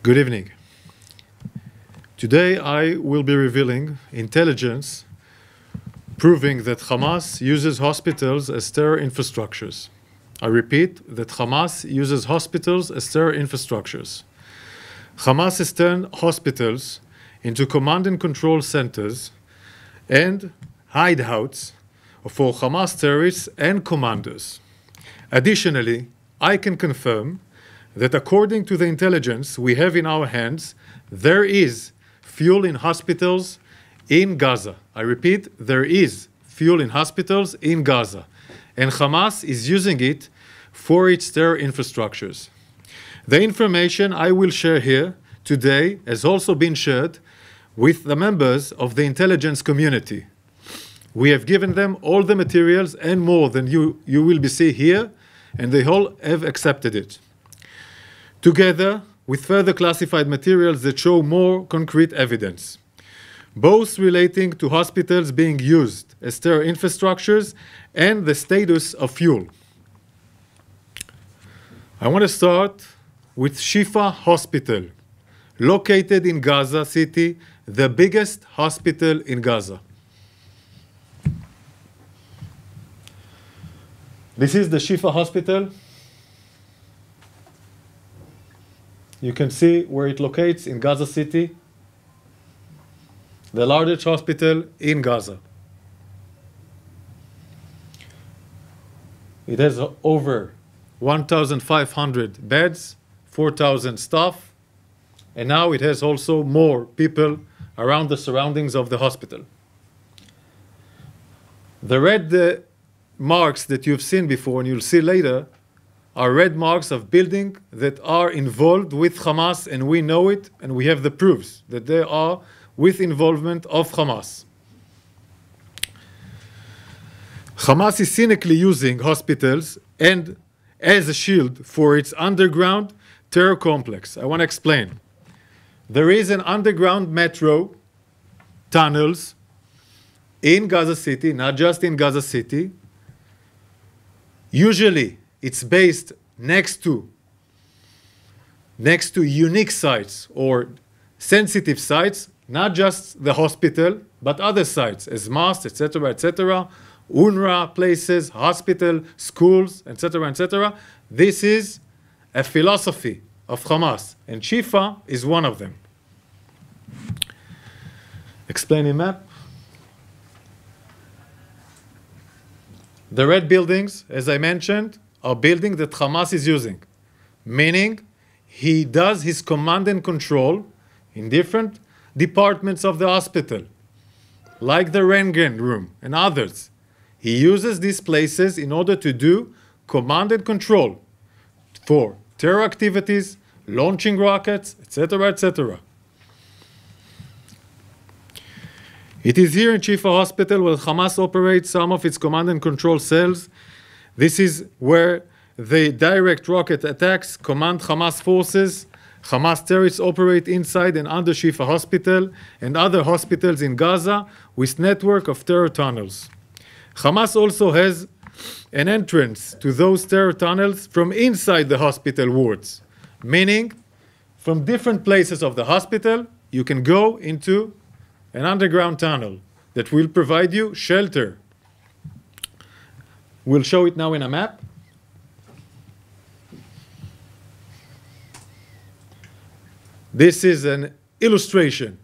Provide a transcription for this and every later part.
Good evening. Today I will be revealing intelligence proving that Hamas uses hospitals as terror infrastructures. I repeat that Hamas uses hospitals as terror infrastructures. Hamas has turned hospitals into command and control centers and hideouts for Hamas terrorists and commanders. Additionally, I can confirm that according to the intelligence we have in our hands, there is fuel in hospitals in Gaza. I repeat, there is fuel in hospitals in Gaza, and Hamas is using it for its terror infrastructures. The information I will share here today has also been shared with the members of the intelligence community. We have given them all the materials and more than you will be seeing here, and they all have accepted it, together with further classified materials that show more concrete evidence, both relating to hospitals being used as terror infrastructures and the status of fuel. I want to start with Shifa Hospital, located in Gaza City, the biggest hospital in Gaza. This is the Shifa Hospital. You can see where it locates in Gaza City, the largest hospital in Gaza. It has over 1,500 beds, 4,000 staff, and now it has also more people around the surroundings of the hospital. The red marks that you've seen before and you'll see later are red marks of buildings that are involved with Hamas, and we know it, and we have the proofs that they are with involvement of Hamas. Hamas is cynically using hospitals and as a shield for its underground terror complex. I want to explain. There is an underground metro tunnels in Gaza City, not just in Gaza City. Usually, it's based next to unique sites or sensitive sites, not just the hospital, but other sites, as mosques, etc., UNRWA places, hospital, schools, etc. This is a philosophy of Hamas, and Shifa is one of them. Explaining map. The red buildings, as I mentioned, are buildings that Hamas is using, meaning he does his command and control in different departments of the hospital, like the Röntgen room and others. He uses these places in order to do command and control for terror activities, launching rockets, etc. It is here in Shifa Hospital where Hamas operates some of its command and control cells. This is where the direct rocket attacks command Hamas forces. Hamas terrorists operate inside and under Shifa Hospital and other hospitals in Gaza with network of terror tunnels. Hamas also has an entrance to those terror tunnels from inside the hospital wards, meaning from different places of the hospital, you can go into an underground tunnel that will provide you shelter. We'll show it now in a map. This is an illustration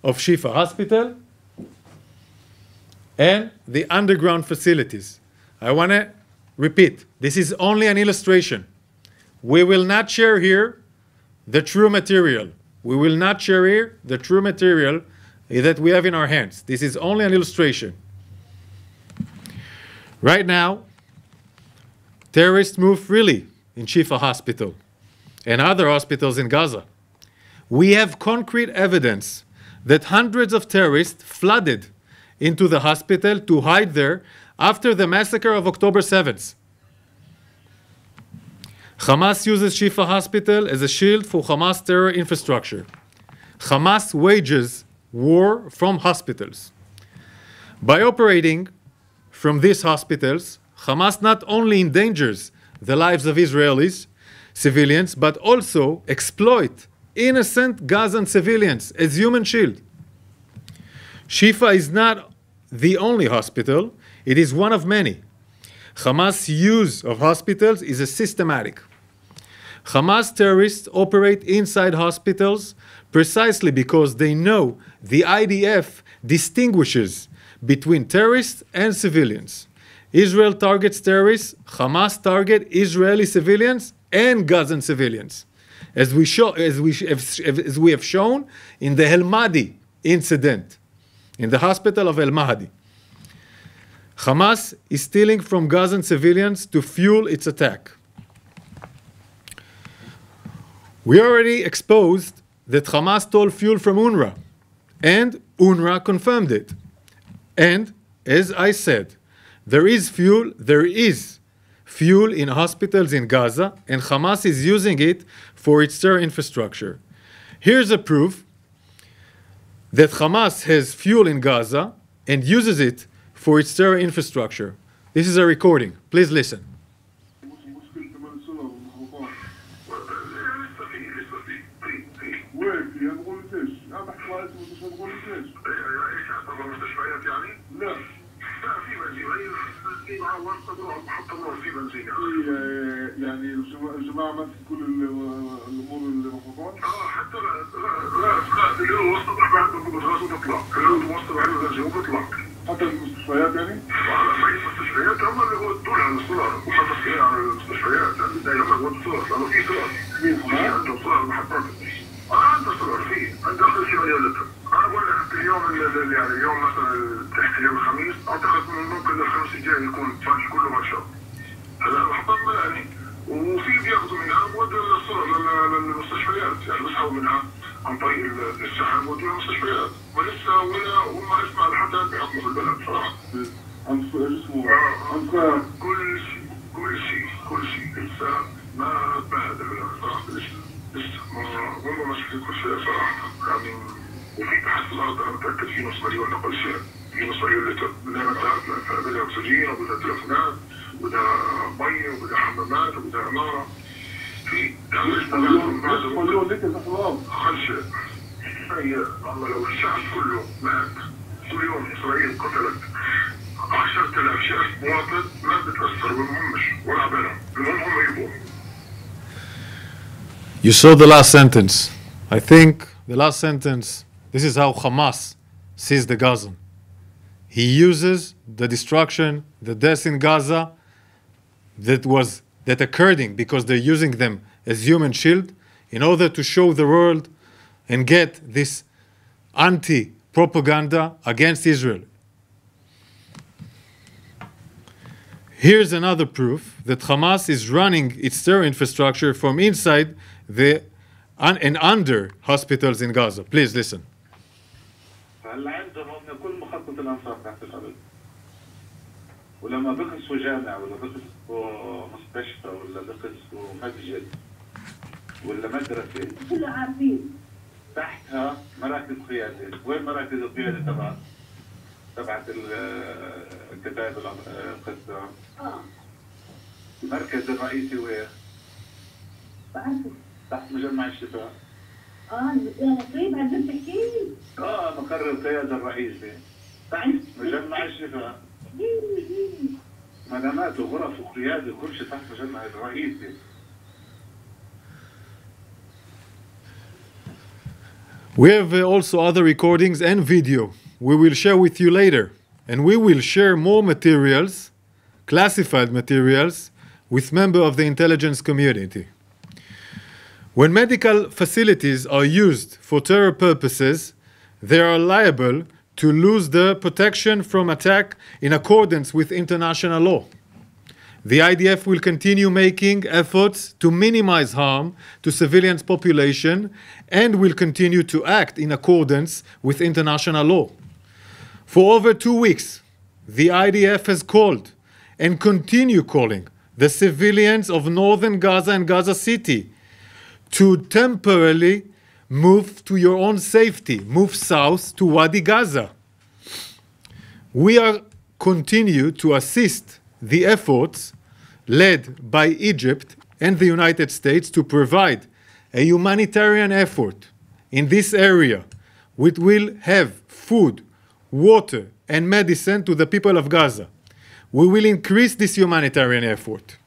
of Shifa Hospital and the underground facilities. I want to repeat, this is only an illustration. We will not share here the true material. We will not share here the true material that we have in our hands. This is only an illustration. Right now, terrorists move freely in Shifa Hospital and other hospitals in Gaza. We have concrete evidence that hundreds of terrorists flooded into the hospital to hide there after the massacre of October 7th. Hamas uses Shifa Hospital as a shield for Hamas terror infrastructure. Hamas wages war from hospitals. By operating from these hospitals, Hamas not only endangers the lives of Israelis, civilians, but also exploit innocent Gazan civilians as human shield. Shifa is not the only hospital, it is one of many. Hamas' use of hospitals is a systematic. Hamas terrorists operate inside hospitals precisely because they know the IDF distinguishes between terrorists and civilians. Israel targets terrorists, Hamas target Israeli civilians and Gazan civilians, as we have shown in the El Mahdi incident, in the hospital of El Mahdi. Hamas is stealing from Gazan civilians to fuel its attack. We already exposed that Hamas stole fuel from UNRWA, and UNRWA confirmed it. And, as I said, there is fuel in hospitals in Gaza, and Hamas is using it for its terror infrastructure. Here's a proof that Hamas has fuel in Gaza and uses it for its terror infrastructure. This is a recording. Please listen. يعني الجماعة ماسك كل الأمور المخوفات؟ حتى لا اللي وسط بعد الغاز وبطلع، اللي وسط بعد الغاز وبطلع. حتى المستشفيات يعني؟ ما هي المستشفيات هم اللي هو الدول على الصور، وحتى على المستشفيات يعني دايما هو الصور، لأنه في صور. مين حماس؟ عنده صور محطات. عنده صور فيه، عنده كل شيء مليولته. أنا بقول لك اليوم يعني اليوم مثلا تحت اليوم الخميس، أعتقد من ممكن الخميس الجاي يكون فاش كله ما شاء. هلا المحطات ملاني وفي بياخذوا منها بودوا للصور للمستشفيات يعني بيسحبوا منها عن طريق السحب بودوا للمستشفيات ولسه وما اسمع لحد الان بيحطوا في البلد صراحه. كل شيء لسه ما تبهدل صراحه لسه والله ما شفت كل شيء صراحه يعني وفي تحت الارض انا متاكد في نص مليون اقل شيء في نص مليون لتر بدنا بدها اكسجين وبدها تلفونات وده ميه وده حمامات وده عماره في مليون لتر خلش هي الله لو الشعب كله مات كل يوم اسرائيل قتلت 10,000 شخص مواطن ما بتاثر بالمهمش ولا بالهم المهم هم يبقوا. You saw the last sentence. I think the last sentence, this is how Hamas sees the Gazan. He uses the destruction, the deaths in Gaza that occurring because they're using them as human shield in order to show the world and get this anti-propaganda against Israel. Here's another proof that Hamas is running its terror infrastructure from inside and under hospitals in Gaza. Please listen. ولما بقصوا جامع ولا بقصوا مستشفى ولا بقصوا مسجد ولا مدرسة كلها عارفين تحتها مراكز قيادة. وين مراكز القيادة تبعت الكتائب القدام؟ المركز الرئيسي وين؟ بعرفه تحت مجمع الشفاء. يعني قريب عم تحكي لي؟ مقر القيادة الرئيسي تحت مجمع الشفاء. مدامات وغرف وقيادة كل شيء تحت مجمع الرئيسي. We have also other recordings and video we will share with you later, and we will share more materials, classified materials, with members of the intelligence community. When medical facilities are used for terror purposes, they are liable to lose their protection from attack in accordance with international law. The IDF will continue making efforts to minimize harm to civilians' population and will continue to act in accordance with international law. For over 2 weeks, the IDF has called and continue calling the civilians of northern Gaza and Gaza City to temporarily move to your own safety, move south to Wadi Gaza. We are continue to assist the efforts led by Egypt and the United States to provide a humanitarian effort in this area, which will have food, water, and medicine to the people of Gaza. We will increase this humanitarian effort.